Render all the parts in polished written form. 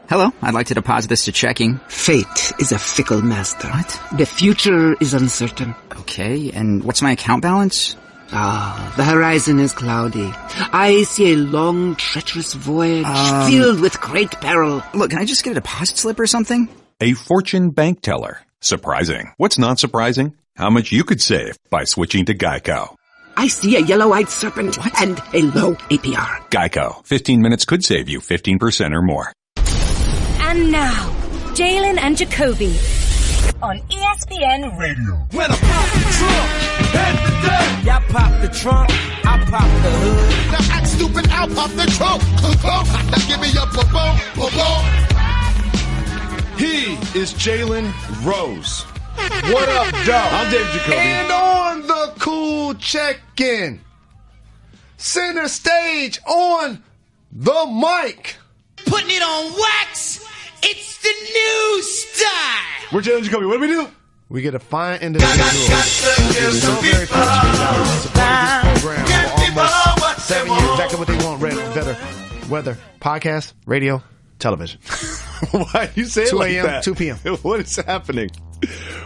Hello, I'd like to deposit this to checking. Fate is a fickle master. What? The future is uncertain. Okay, and what's my account balance? The horizon is cloudy. I see a long, treacherous voyage filled with great peril. Look, can I just get a deposit slip or something? A fortune bank teller. Surprising. What's not surprising? How much you could save by switching to Geico. I see a yellow-eyed serpent and a low APR. Geico. 15 minutes could save you 15% or more. And now, Jalen and Jacoby on ESPN Radio. When I pop the trunk, head the dirt. Y'all pop the trunk, I pop the hood. Now act stupid, I'll pop the trunk. Now give me your boom. He is Jalen Rose. What up, dog? I'm David Jacoby. And on the cool check-in, center stage on the mic. Putting it on wax, it's the new style. We're Jalen Jacoby. What do we do? We get a fine individual who's so very passionate about this program for almost 7 years. Exactly what they want, weather, podcast, radio, television. Why you say it 2 like a.m., that? 2 p.m. What is happening?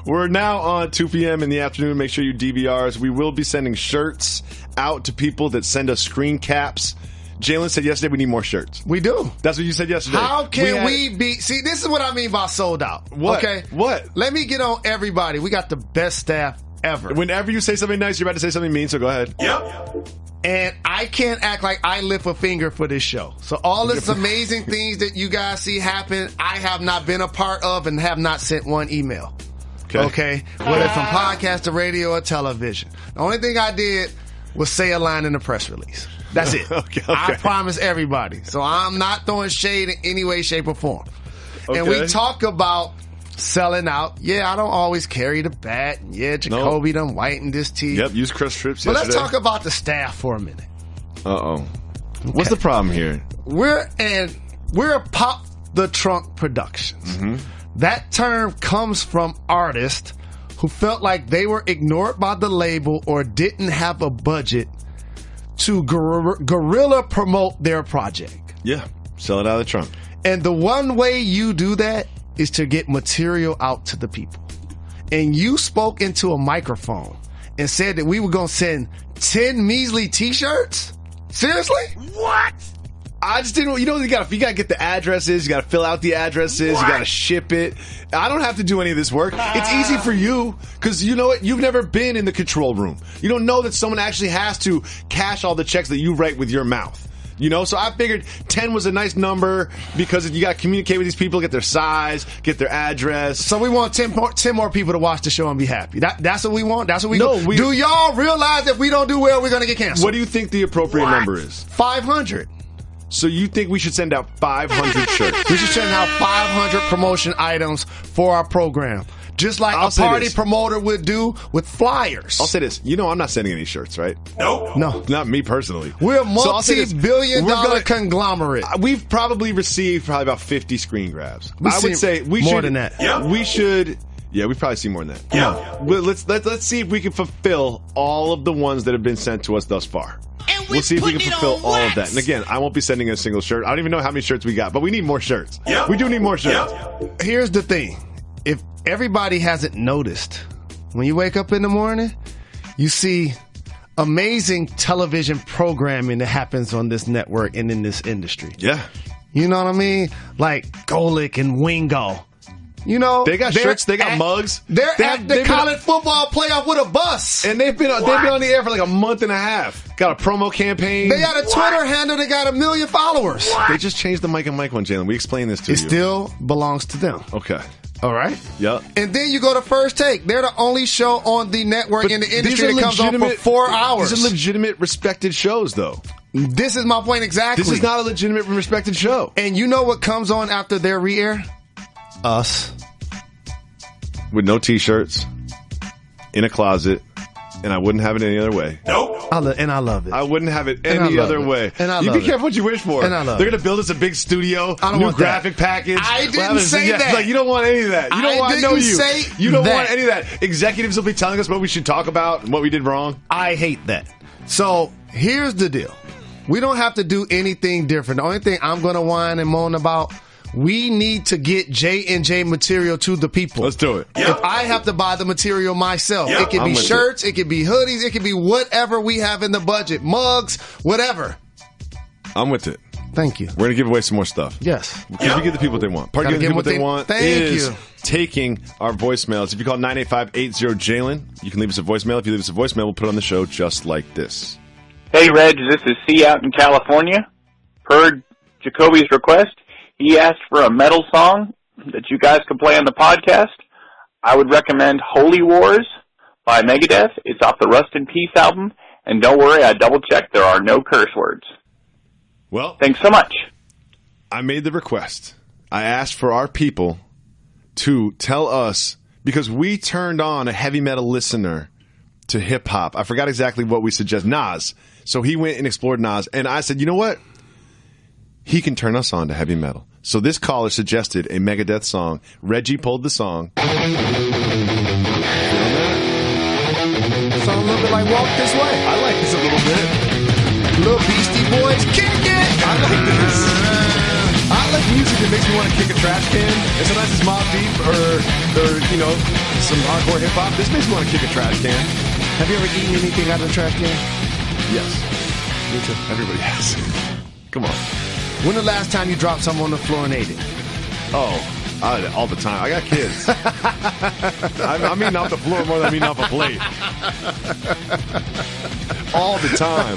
We're now on 2 p.m. in the afternoon. Make sure you DVRs. We will be sending shirts out to people that send us screen caps. Jalen said yesterday we need more shirts. We do. That's what you said yesterday. How can we be... See, this is what I mean by sold out. What? Okay? What? Let me get on everybody. We got the best staff ever. Whenever you say something nice, you're about to say something mean, so go ahead. Yep. And I can't act like I lift a finger for this show. So all this amazing things that you guys see happen, I have not been a part of and have not sent one email. Okay? Whether from podcast to radio or television. The only thing I did was say a line in the press release. That's it. Okay. I promise everybody. So I'm not throwing shade in any way, shape, or form. Okay. And we talk about selling out. Yeah, I don't always carry the bat. Yeah, Jacoby done whitened this tee. Yep, use Crest Strips But yesterday. let's talk about the staff for a minute. Uh-oh. What's the problem here? We're a Pop the Trunk Productions. Mm-hmm. That term comes from artists who felt like they were ignored by the label or didn't have a budget to guerrilla promote their project. Yeah, sell it out of the trunk. And the one way you do that is to get material out to the people. And you spoke into a microphone and said that we were going to send 10 measly t-shirts? Seriously? What? I just didn't. You got to get the addresses. You got to fill out the addresses. What? You got to ship it. I don't have to do any of this work. It's easy for you because you know what? You've never been in the control room. You don't know that someone actually has to cash all the checks that you write with your mouth. So I figured 10 was a nice number because you got to communicate with these people, get their size, get their address. So we want 10 more people to watch the show and be happy. That's what we want? That's what we do y'all realize if we don't do well, we're going to get canceled? What do you think the appropriate number is? 500. So you think we should send out 500 shirts? We should send out 500 promotion items for our program. Just like a party promoter would do with flyers. I'll say this. I'm not sending any shirts, right? Nope. No. Not me personally. We're a multi-billion-dollar conglomerate. We've probably received about 50 screen grabs. I would say we more than that. Yep. We should... Yeah, we've probably seen more than that. Yeah. Well, let's see if we can fulfill all of the ones that have been sent to us thus far. We'll see if we can fulfill all of that. And again, I won't be sending a single shirt. I don't even know how many shirts we got, but we need more shirts. Yep. We do need more shirts. Yep. Here's the thing. If everybody hasn't noticed, when you wake up in the morning, you see amazing television programming that happens on this network and in this industry. Yeah. You know what I mean? Like Golic and Wingo. They got shirts, they got mugs. They're at the college football playoff with a bus. And they've been on the air for like a month and a half. Got a promo campaign. They got a Twitter handle that got 1 million followers. They just changed the Mike and Mike one, Jalen. We explained this to you. It still belongs to them. Okay. All right? Yep. And then you go to First Take. They're the only show on the network in the industry that comes on for 4 hours. These are legitimate, respected shows, though. This is my point exactly. This is not a legitimate, respected show. And you know what comes on after their re-air? Us. With no t-shirts, in a closet, and I wouldn't have it any other way. Nope. I love it. I wouldn't have it any other way. And I love it. You be careful what you wish for. And I love They're going to build us a big studio, I don't new want graphic package. I didn't say that. Like, you don't want any of that. You don't want to know you. You don't want any of that. Executives will be telling us what we should talk about and what we did wrong. I hate that. So here's the deal. We don't have to do anything different. The only thing I'm going to whine and moan about, We need to get J&J material to the people. Let's do it. If I have to buy the material myself, it could be shirts, it could be hoodies, it could be whatever we have in the budget, mugs, whatever. I'm with it. Thank you. We're going to give away some more stuff. Yes. Because we give the people what they want. Part of giving the people what they want is taking our voicemails. If you call 985-80-JALEN, you can leave us a voicemail. If you leave us a voicemail, we'll put it on the show just like this. Hey, Reg, this is C out in California. Per Jacoby's request, he asked for a metal song that you guys could play on the podcast. I would recommend Holy Wars by Megadeth. It's off the Rust in Peace album. And don't worry, I double-checked. There are no curse words. Well, thanks so much. I made the request. I asked for our people to tell us, because we turned on a heavy metal listener to hip-hop. I forgot exactly what we suggest. Nas. So he went and explored Nas. And I said, you know what? He can turn us on to heavy metal. So this caller suggested a Megadeth song. Reggie pulled the song. Sound a little bit like Walk This Way. I like this a little bit. Little Beastie Boys, kick it! I like this. I like music that makes me want to kick a trash can. And sometimes it's Mobb Deep or you know, some hardcore hip-hop. This makes me want to kick a trash can. Have you ever eaten anything out of the trash can? Yes. Me too. Everybody has. Come on. When the last time you dropped something on the floor and ate it? Oh, all the time. I got kids. I'm eating off the floor more than I'm eating off a plate. All the time.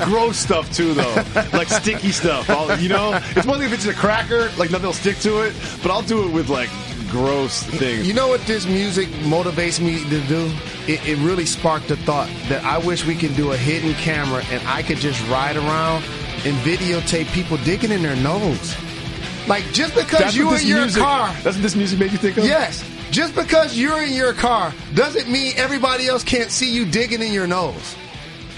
Gross stuff, too, though. Like sticky stuff. It's one thing if it's a cracker, like nothing will stick to it, but I'll do it with, like, gross things. You know what this music motivates me to do? It really sparked the thought that I wish we could do a hidden camera and I could just ride around and videotape people digging in their nose. Like, just because you're in your car. That's what this music made you think of? Yes. Just because you're in your car doesn't mean everybody else can't see you digging in your nose.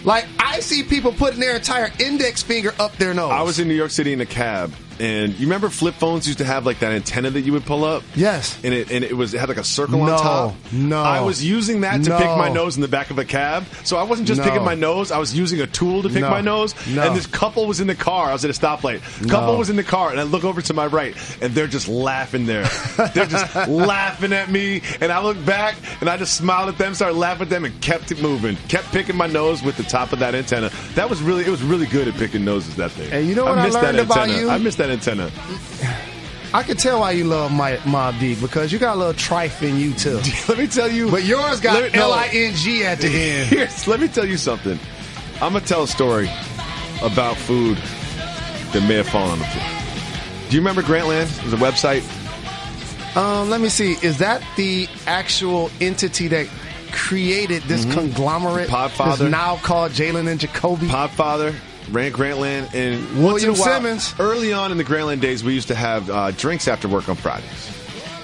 Like, I see people putting their entire index finger up their nose. I was in New York City in a cab, and you remember flip phones used to have, like, that antenna that you would pull up? Yes. And it had, like, a circle on top? No. I was using that to pick my nose in the back of a cab. So I wasn't just picking my nose. I was using a tool to pick my nose. No. And this couple was in the car. I was at a stoplight. Couple was in the car, and I look over to my right, and they're just laughing there. They're just laughing at me, and I look back, and I just smiled at them, started laughing at them, and kept it moving. Kept picking my nose with the top of that antenna. It was really good at picking noses, that thing. And you know what I learned about you? I missed that antenna. I can tell why you love Mobb Deep, because you got a little trife in you, too. Let me tell you. But yours got L-I-N-G at the end. Let me tell you something. I'm going to tell a story about food that may have fallen on the floor. Do you remember Grantland? It was a website. Let me see. Is that the actual entity that created this conglomerate? Podfather. That's now called Jalen and Jacoby. Podfather ran Grantland, and William Simmons. Early on in the Grantland days, we used to have drinks after work on Fridays,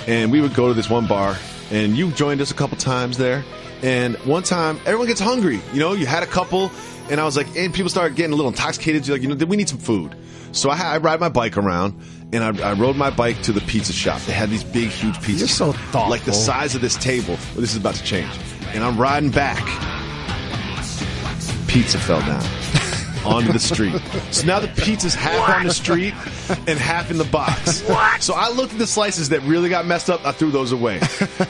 and we would go to this one bar. And you joined us a couple times there. And one time, everyone gets hungry. You know, you had a couple, and I was like, and people started getting a little intoxicated. You're like, we need some food. So I ride my bike around, and I rode my bike to the pizza shop. They had these big, huge pizzas. You're so thoughtful. Like the size of this table. Well, this is about to change. And I'm riding back. Pizza fell down onto the street. So now the pizza's half on the street and half in the box. What? So I looked at the slices that really got messed up. I threw those away.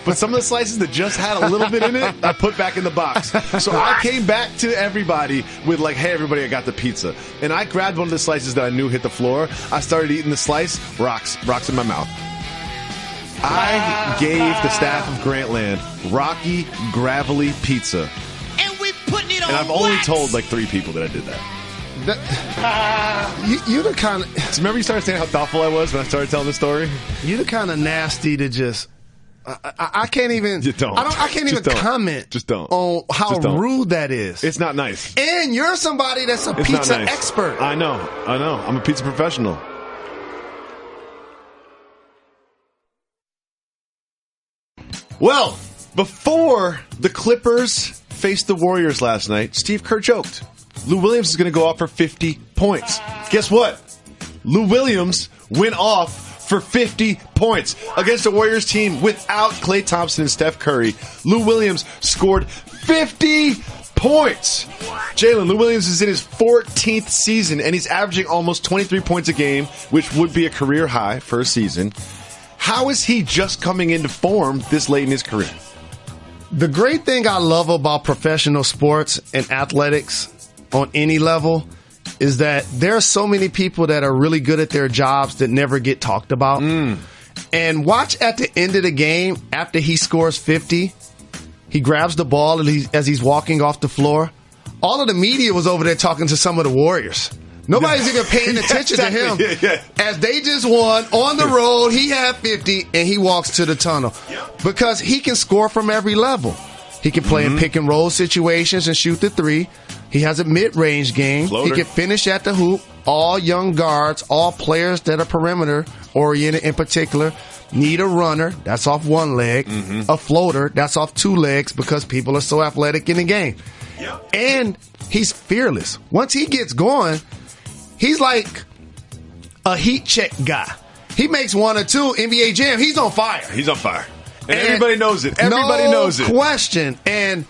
But some of the slices that just had a little bit in it, I put back in the box. So I came back to everybody with like, hey, everybody, I got the pizza. And I grabbed one of the slices that I knew hit the floor. I started eating the slice, rocks in my mouth. I gave the staff of Grantland rocky, gravelly pizza. And we putting it on. And I've only told like 3 people that I did that. You the kind of. So remember you started saying how thoughtful I was when I started telling the story? You the kind of nasty to just. I can't even. You don't. I can't even comment. Just don't. On how rude that is. It's not nice. And you're somebody that's a pizza expert. I know. I'm a pizza professional. Well, before the Clippers faced the Warriors last night, Steve Kerr joked Lou Williams is going to go off for 50 points. Guess what? Lou Williams went off for 50 points against the Warriors team without Klay Thompson and Steph Curry. Lou Williams scored 50 points. Jalen, Lou Williams is in his 14th season, and he's averaging almost 23 points a game, which would be a career high for a season. How is he just coming into form this late in his career? The great thing I love about professional sports and athletics on any level is that there are so many people that are really good at their jobs that never get talked about. And watch at the end of the game, after he scores 50, he grabs the ball as he's walking off the floor. All of the media was over there talking to some of the Warriors. Nobody's even paying attention to him. As they just won on the road, he had 50, and he walks to the tunnel. Because he can score from every level. He can play in pick and roll situations and shoot the three. He has a mid-range game. Floater. He can finish at the hoop. All young guards, all players that are perimeter-oriented in particular, need a runner. That's off one leg. A floater. That's off two legs because people are so athletic in the game. And he's fearless. Once he gets going, he's like a heat check guy. He makes one or two NBA Jam. He's on fire. He's on fire. And everybody knows it. Everybody knows it. No question. And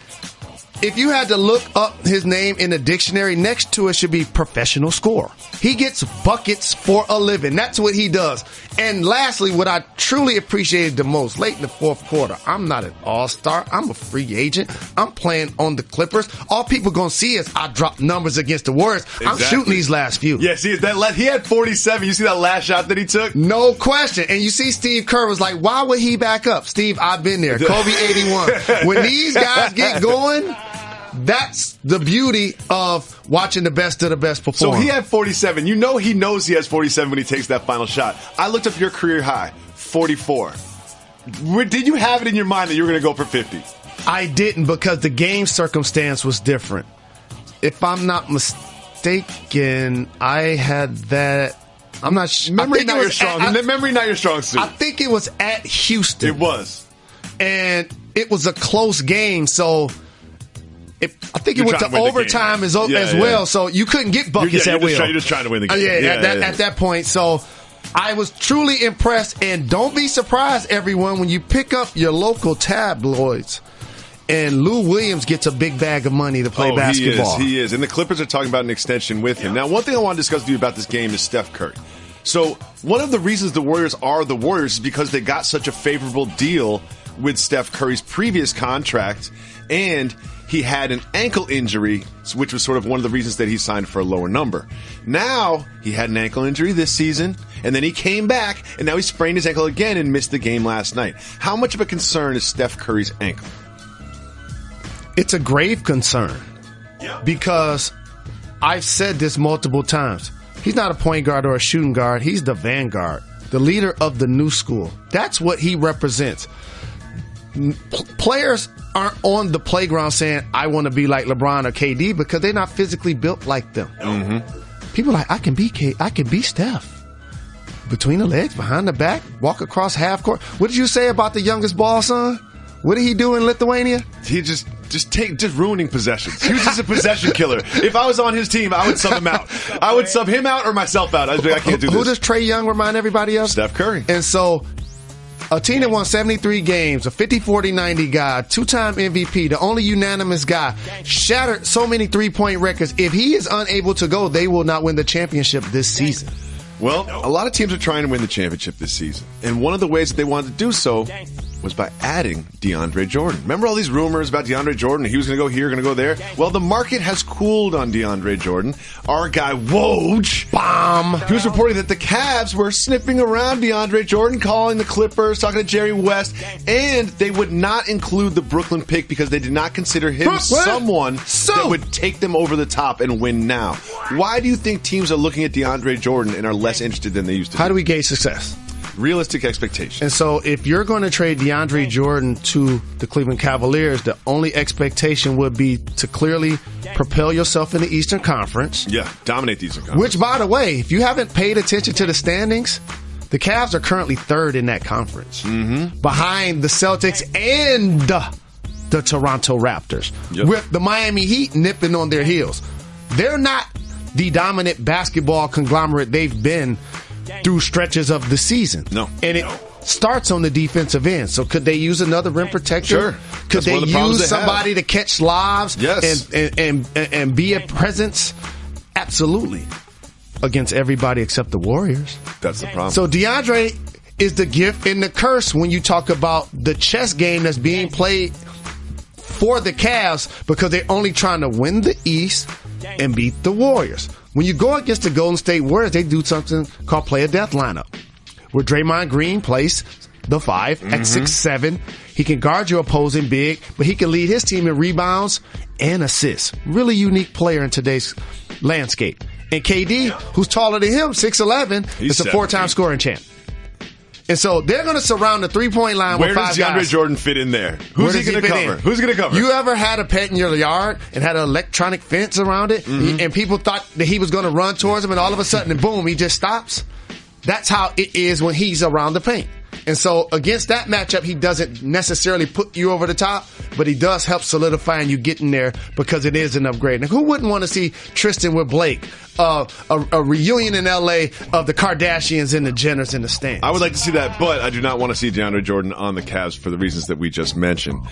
if you had to look up his name in the dictionary, next to it should be professional scorer. He gets buckets for a living. That's what he does. And lastly, what I truly appreciated the most, late in the fourth quarter, I'm not an all-star. I'm a free agent. I'm playing on the Clippers. All people going to see is I drop numbers against the Warriors. Exactly. I'm shooting these last few. Yeah, see, he had 47. You see that last shot that he took? No question. And you see Steve Kerr was like, why would he back up? Steve, I've been there. Kobe 81. When these guys get going, that's the beauty of watching the best of the best perform. So he had 47. You know he knows he has 47 when he takes that final shot. I looked up your career high, 44. Did you have it in your mind that you were going to go for 50? I didn't, because the game circumstance was different. If I'm not mistaken, I had that. I'm not sure. Memory not your strong suit. I think it was at Houston. It was. And it was a close game, so I think it went to overtime as well, so you couldn't get buckets at will. You're just trying to win the game. At that point. So I was truly impressed, and don't be surprised, everyone, when you pick up your local tabloids and Lou Williams gets a big bag of money to play basketball. He is. And the Clippers are talking about an extension with him. Now, one thing I want to discuss with you about this game is Steph Curry. So one of the reasons the Warriors are the Warriors is because they got such a favorable deal with Steph Curry's previous contract, and he had an ankle injury, which was sort of one of the reasons that he signed for a lower number. Now, he had an ankle injury this season, and then he came back, and now he sprained his ankle again and missed the game last night. How much of a concern is Steph Curry's ankle? It's a grave concern, because I've said this multiple times. He's not a point guard or a shooting guard. He's the vanguard, the leader of the new school. That's what he represents. Players aren't on the playground saying, I want to be like LeBron or KD, because they're not physically built like them. People are like, I can be Steph. Between the legs, behind the back, walk across half court. What did you say about the youngest ball, son? What did he do in Lithuania? He just ruining possessions. He was just a possession killer. If I was on his team, I would sub him out. I would sub him out or myself out. I'd be like, I can't do this. Who does Trae Young remind everybody of? Steph Curry. And so a team that won 73 games, a 50-40-90 guy, two-time MVP, the only unanimous guy, shattered so many three-point records. If he is unable to go, they will not win the championship this season. Well, a lot of teams are trying to win the championship this season. And one of the ways that they wanted to do so was by adding DeAndre Jordan. Remember all these rumors about DeAndre Jordan? He was going to go here, going to go there. Well, the market has cooled on DeAndre Jordan. Our guy, Woj, bomb. He was reporting that the Cavs were sniffing around DeAndre Jordan, calling the Clippers, talking to Jerry West, and they would not include the Brooklyn pick because they did not consider him someone that would take them over the top and win now. Why do you think teams are looking at DeAndre Jordan and are less interested than they used to? How do we gauge success? Realistic expectations. And so if you're going to trade DeAndre Jordan to the Cleveland Cavaliers, the only expectation would be to clearly propel yourself in the Eastern Conference. Yeah, dominate the Eastern Conference. Which, by the way, if you haven't paid attention to the standings, the Cavs are currently third in that conference. Behind the Celtics and the Toronto Raptors. With the Miami Heat nipping on their heels. They're not the dominant basketball conglomerate they've been through stretches of the season. No. And starts on the defensive end. So could they use another rim protector? Sure. Could they use somebody to catch lobs and be a presence? Absolutely. Against everybody except the Warriors. That's the problem. So DeAndre is the gift and the curse when you talk about the chess game that's being played for the Cavs, because they're only trying to win the East and beat the Warriors. When you go against the Golden State Warriors, they do something called play a death lineup, where Draymond Green plays the 5 at 6'7". He can guard your opposing big, but he can lead his team in rebounds and assists. Really unique player in today's landscape. And KD, who's taller than him, 6'11", is a 4-time scoring champ. And so they're going to surround the three-point line with 5 guys. Where does DeAndre Jordan fit in there? Who's he going to cover? Who's going to cover? You ever had a pet in your yard and had an electronic fence around it, and people thought that he was going to run towards him, and all of a sudden, boom, he just stops? That's how it is when he's around the paint. And so against that matchup, he doesn't necessarily put you over the top, but he does help solidifying you getting there, because it is an upgrade. Now, who wouldn't want to see Tristan with Blake? A reunion in L.A. of the Kardashians and the Jenners in the stands. I would like to see that, but I do not want to see DeAndre Jordan on the Cavs for the reasons that we just mentioned.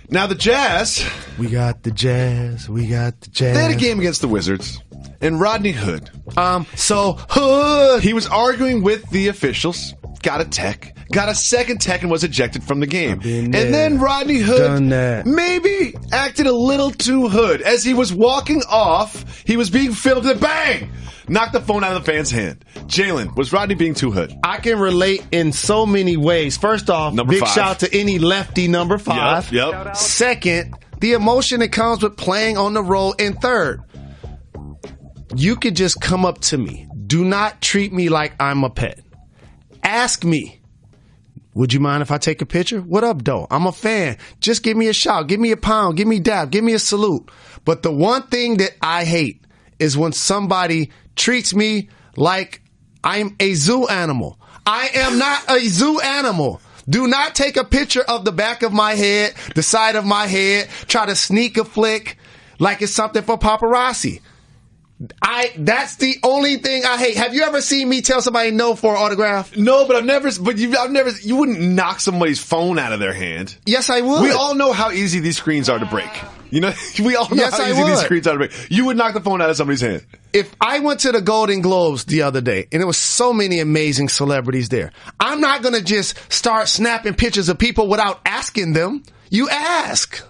Now, the Jazz. We got the Jazz. We got the Jazz. They had a game against the Wizards. And Rodney Hood. Hood. He was arguing with the officials. Got a second tech, and was ejected from the game. And then Rodney Hood maybe acted a little too hood. As he was walking off, he was being filmed, and bang! Knocked the phone out of the fan's hand. Jalen, was Rodney being too hood? I can relate in so many ways. First off, number big 5. shout to any lefty number 5. Yep. Second, the emotion that comes with playing on the road. And third, you could just come up to me. Do not treat me like I'm a pet. Ask me, would you mind if I take a picture? What up, though? I'm a fan. Just give me a shout. Give me a pound. Give me a dab. Give me a salute. But the one thing that I hate is when somebody treats me like I'm a zoo animal. I am not a zoo animal. Do not take a picture of the back of my head, the side of my head, try to sneak a flick like it's something for paparazzi. That's the only thing I hate. Have you ever seen me tell somebody no for an autograph? No, but you wouldn't knock somebody's phone out of their hand. Yes, I would. We all know how easy these screens are to break. You know, we all know how easy these screens are to break. You would knock the phone out of somebody's hand. If I went to the Golden Globes the other day, and there was so many amazing celebrities there, I'm not going to just start snapping pictures of people without asking them. You ask.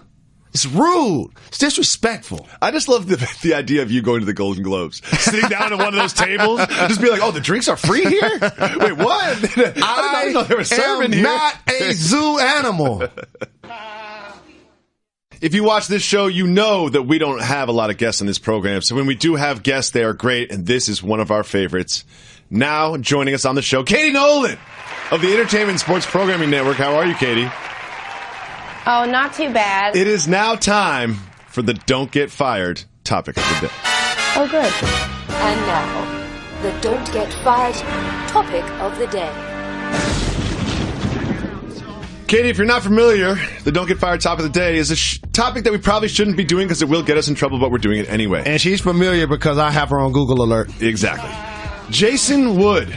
It's rude. It's disrespectful. I just love the idea of you going to the Golden Globes, sitting down at one of those tables, just be like, "Oh, the drinks are free here." Wait, what? I didn't know they were serving here. I'm not a zoo animal. If you watch this show, you know that we don't have a lot of guests on this program. So when we do have guests, they are great, and this is one of our favorites. Now joining us on the show, Katie Nolan of the Entertainment and Sports Programming Network. How are you, Katie? Oh, not too bad. It is now time for the Don't Get Fired topic of the day. Oh, good. And now, the Don't Get Fired topic of the day. Katie, if you're not familiar, the Don't Get Fired topic of the day is a topic that we probably shouldn't be doing because it will get us in trouble, but we're doing it anyway. And she's familiar because I have her on Google Alert. Exactly. Jason Wood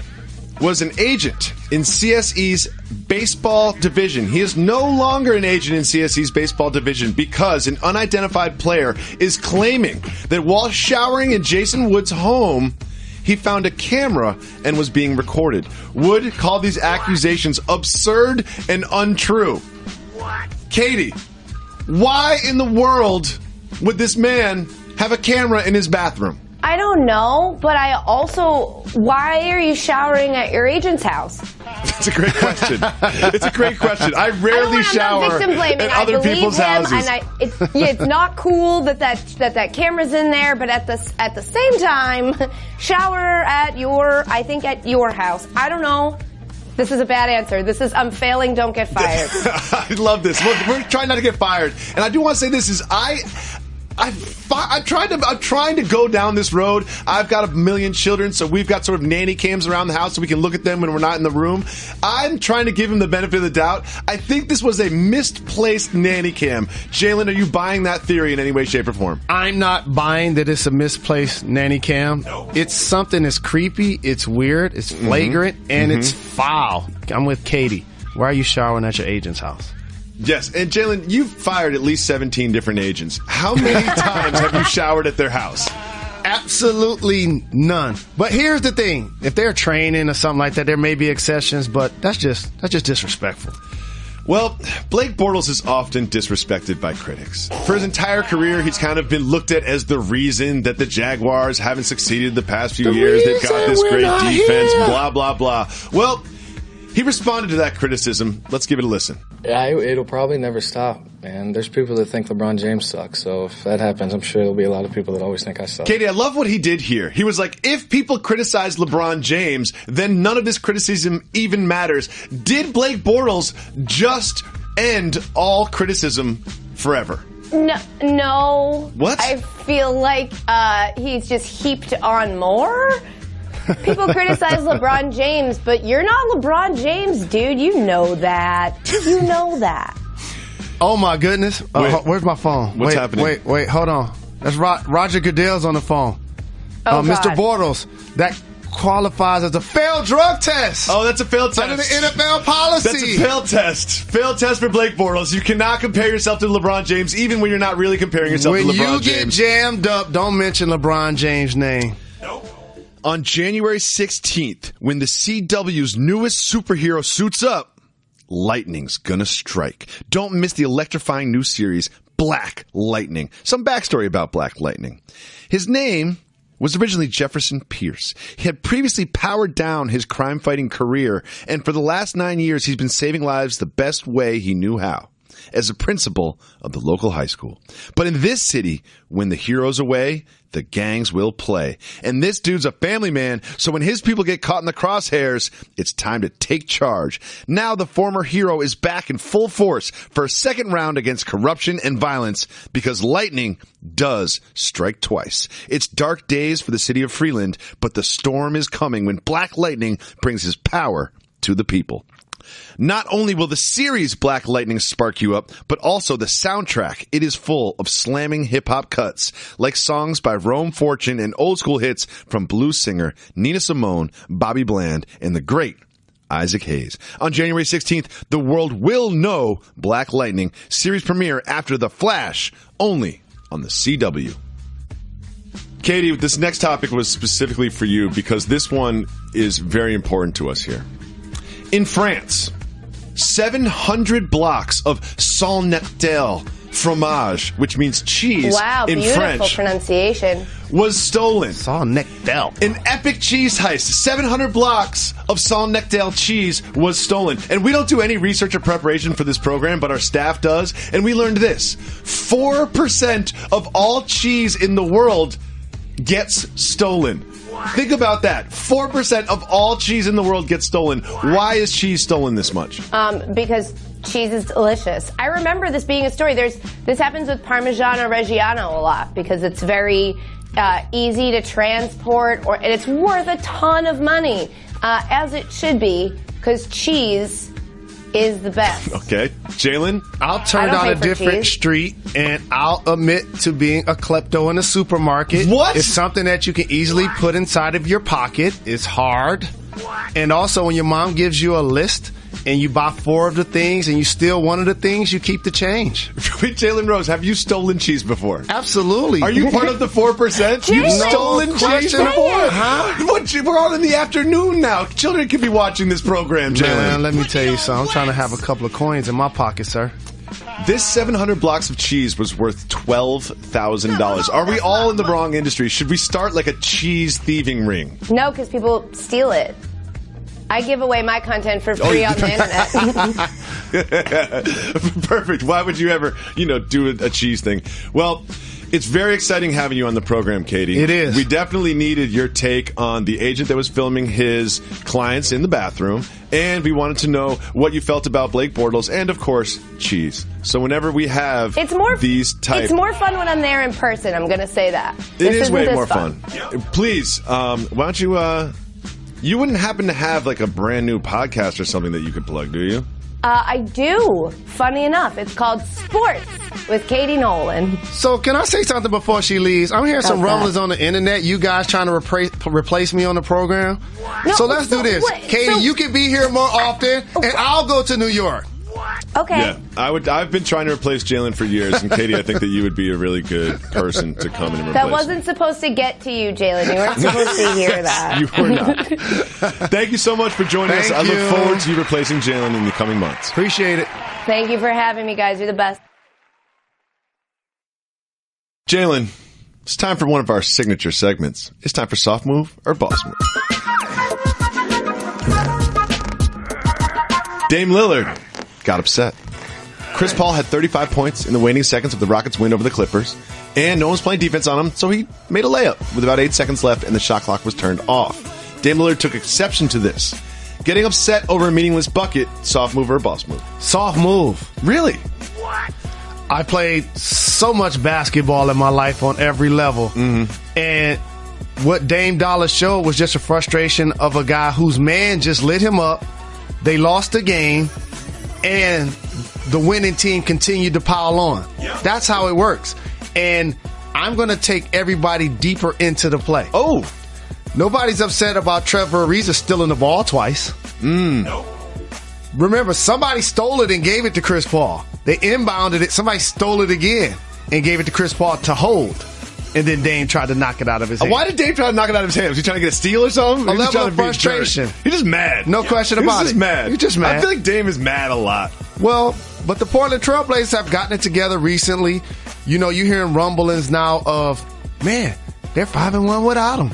was an agent in CSE's baseball division. He is no longer an agent in CSE's baseball division because an unidentified player is claiming that while showering in Jason Wood's home, he found a camera and was being recorded. Wood called these accusations absurd and untrue. Katie, why in the world would this man have a camera in his bathroom? I don't know, but why are you showering at your agent's house? That's a great question. It's a great question. I rarely shower at other people's houses. And it's not cool that camera's in there, but at the same time, shower at your house. I don't know. This is a bad answer. I'm failing. Don't get fired. I love this. We're trying not to get fired, and I do want to say this is I'm trying to go down this road. I've got 1 million children, so we've got sort of nanny cams around the house so we can look at them when we're not in the room. I'm trying to give him the benefit of the doubt. I think this was a misplaced nanny cam. Jalen, are you buying that theory in any way, shape, or form? I'm not buying that it's a misplaced nanny cam. No. It's something that's creepy, it's weird, it's flagrant, and it's foul. I'm with Katie. Why are you showering at your agent's house? Yes, and Jalen, you've fired at least 17 different agents. How many times have you showered at their house? Absolutely none. But here's the thing. If they're training or something like that, there may be exceptions, but that's just disrespectful. Well, Blake Bortles is often disrespected by critics. For his entire career, he's kind of been looked at as the reason that the Jaguars haven't succeeded the past few years. They've got this great defense, blah, blah, blah. Well, he responded to that criticism. Let's give it a listen. Yeah, it'll probably never stop, man. There's people that think LeBron James sucks, so if that happens, I'm sure there'll be a lot of people that always think I suck. Katie, I love what he did here. He was like, if people criticize LeBron James, then none of this criticism even matters. Did Blake Bortles just end all criticism forever? No. What? I feel like he's just heaped on more. People criticize LeBron James, but you're not LeBron James, dude. You know that. You know that. Oh, my goodness. Where's my phone? What's happening? Wait, hold on. That's Roger Goodell's on the phone. Mr. Bortles, that qualifies as a failed drug test. Oh, that's a failed test. Under the NFL policy. That's a failed test. Failed test for Blake Bortles. You cannot compare yourself to LeBron James, even when you're not really comparing yourself to LeBron James. When you get jammed up, don't mention LeBron James' name. Nope. On January 16th, when the CW's newest superhero suits up, lightning's gonna strike. Don't miss the electrifying new series, Black Lightning. Some backstory about Black Lightning. His name was originally Jefferson Pierce. He had previously powered down his crime-fighting career, and for the last 9 years, he's been saving lives the best way he knew how, as a principal of the local high school. But in this city, when the hero's away, the gangs will play. And this dude's a family man, so when his people get caught in the crosshairs, it's time to take charge. Now the former hero is back in full force for a second round against corruption and violence, because lightning does strike twice. It's dark days for the city of Freeland, but the storm is coming when Black Lightning brings his power to the people. Not only will the series Black Lightning spark you up, but also the soundtrack. It is full of slamming hip-hop cuts, like songs by Rome Fortune and old school hits from blues singer Nina Simone, Bobby Bland, and the great Isaac Hayes. On January 16th, the world will know Black Lightning, series premiere after The Flash, only on the CW. Katie, this next topic was specifically for you because this one is very important to us here. In France, 700 blocks of Saint-Nectaire fromage, which means cheese in French, beautiful pronunciation, was stolen. Saint-Nectaire. An epic cheese heist. 700 blocks of Saint-Nectaire cheese was stolen. And we don't do any research or preparation for this program, but our staff does. And we learned this. 4% of all cheese in the world gets stolen. Think about that. 4% of all cheese in the world gets stolen. Why is cheese stolen this much? Because cheese is delicious. I remember this being a story. This happens with Parmigiano Reggiano a lot because it's very easy to transport, and it's worth a ton of money, as it should be, because cheese is the best. Okay. Jalen? I'll turn down a different street, and I'll admit to being a klepto in a supermarket. What? It's something that you can easily put inside of your pocket. It's hard. And also, when your mom gives you a list, and you buy 4 of the things and you steal one of the things, you keep the change. Jalen Rose, have you stolen cheese before? Absolutely. Are you part of the 4%? You've stolen cheese before? Huh? We're on in the afternoon now. Children could be watching this program, Jalen. Man, let me tell you something. I'm trying to have a couple of coins in my pocket, sir. This 700 blocks of cheese was worth $12,000. Are we all in the wrong industry? Should we start like a cheese thieving ring? No, because people steal it. I give away my content for free on the internet. Perfect. Why would you ever, do a cheese thing? Well, it's very exciting having you on the program, Katie. It is. We definitely needed your take on the agent that was filming his clients in the bathroom, and we wanted to know what you felt about Blake Bortles and, of course, cheese. So whenever we have these type... It's more fun when I'm there in person, I'm going to say that. It is way more fun. Please, why don't you... You wouldn't happen to have like a brand new podcast or something that you could plug, do you? I do. Funny enough, it's called Sports with Katie Nolan. So can I say something before she leaves? I'm hearing some rumblings on the internet. You guys trying to replace me on the program? No, so let's do this. Katie, you can be here more often, and I'll go to New York. Okay. Yeah, I've been trying to replace Jalen for years, and Katie, I think that you would be a really good person to come in and replace. That wasn't supposed to get to you, Jalen. You weren't supposed to hear that. You were not. Thank you so much for joining us. I look forward to you replacing Jalen in the coming months. Appreciate it. Thank you for having me, guys. You're the best. Jalen, it's time for one of our signature segments. It's time for Soft Move or Boss Move. Dame Lillard got upset. Chris Paul had 35 points in the waning seconds of the Rockets' win over the Clippers, and no one's playing defense on him, so he made a layup with about 8 seconds left and the shot clock was turned off. Dame Lillard took exception to this. Getting upset over a meaningless bucket, soft move or boss move? Soft move. Really? I played so much basketball in my life on every level. Mm-hmm. And what Dame Dollar showed was just a frustration of a guy whose man just lit him up. They lost the game, and the winning team continued to pile on. Yep. That's how it works. And I'm going to take everybody deeper into the play. Oh. Nobody's upset about Trevor Ariza stealing the ball twice. No. Remember, somebody stole it and gave it to Chris Paul. They inbounded it. Somebody stole it again and gave it to Chris Paul to hold. And then Dame tried to knock it out of his hand. Why did Dame try to knock it out of his hand? Was he trying to get a steal or something? A level of frustration. He's just mad. No question about it. He's just mad. He's just mad. I feel like Dame is mad a lot. Well, but the Portland Trailblazers have gotten it together recently. You know, you're hearing rumblings now of, man, they're 5-1 without him.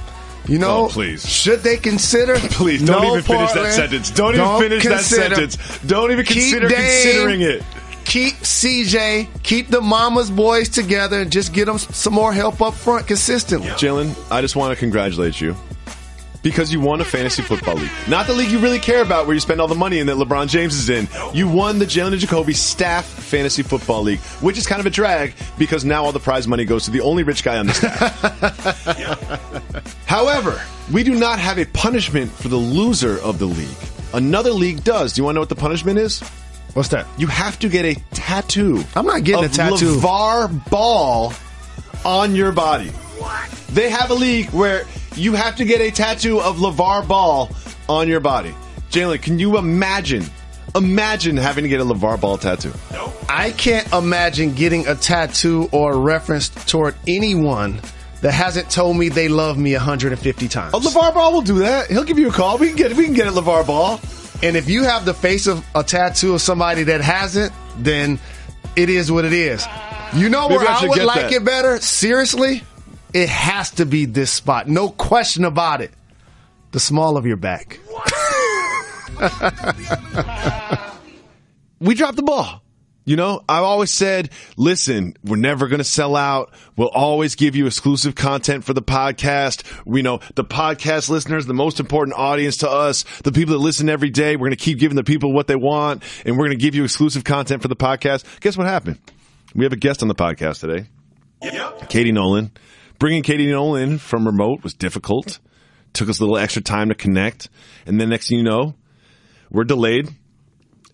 You know, please. Should they consider? Please, don't even finish that sentence. Don't even finish that sentence. Don't even consider considering it. Keep CJ, keep the mama's boys together, and just get them some more help up front consistently. Jalen, I just want to congratulate you because you won a fantasy football league. Not the league you really care about where you spend all the money in that LeBron James is in. You won the Jalen Jacoby Staff Fantasy Football League, which is kind of a drag because now all the prize money goes to the only rich guy on the staff. However, we do not have a punishment for the loser of the league. Another league does. Do you want to know what the punishment is? What's that? You have to get a tattoo. I'm not getting a tattoo. LeVar Ball on your body. What? They have a league where you have to get a tattoo of LeVar Ball on your body. Jalen, can you imagine having to get a LeVar Ball tattoo? No. I can't imagine getting a tattoo or a reference toward anyone that hasn't told me they love me 150 times. Oh, LeVar Ball will do that. He'll give you a call. We can get it at LeVar Ball. And if you have the face of a tattoo of somebody that hasn't, then it is what it is. You know where I would like it better? Seriously? It has to be this spot. No question about it. The small of your back. We dropped the ball. You know, I've always said, listen, we're never going to sell out. We'll always give you exclusive content for the podcast. We know the podcast listeners, the most important audience to us, the people that listen every day. We're going to keep giving the people what they want, and we're going to give you exclusive content for the podcast. Guess what happened? We have a guest on the podcast today. Yep. Katie Nolan. Bringing Katie Nolan from remote was difficult. Took us a little extra time to connect. And then next thing you know, we're delayed.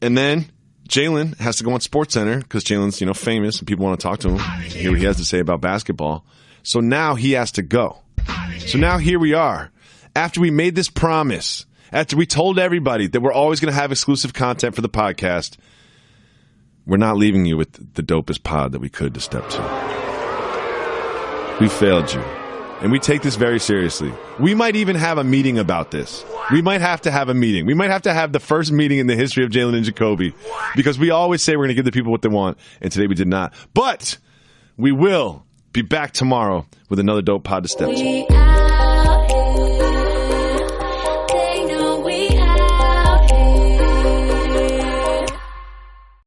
And then Jalen has to go on SportsCenter because Jalen's, famous and people want to talk to him, hear what he has to say about basketball. So now he has to go. So now here we are. After we made this promise, after we told everybody that we're always going to have exclusive content for the podcast, we're not leaving you with the dopest pod that we could to step to. We failed you. And we take this very seriously. We might even have a meeting about this. We might have to have a meeting. We might have to have the first meeting in the history of Jalen and Jacoby. Because we always say we're going to give the people what they want. And today we did not. But we will be back tomorrow with another dope pod to step to.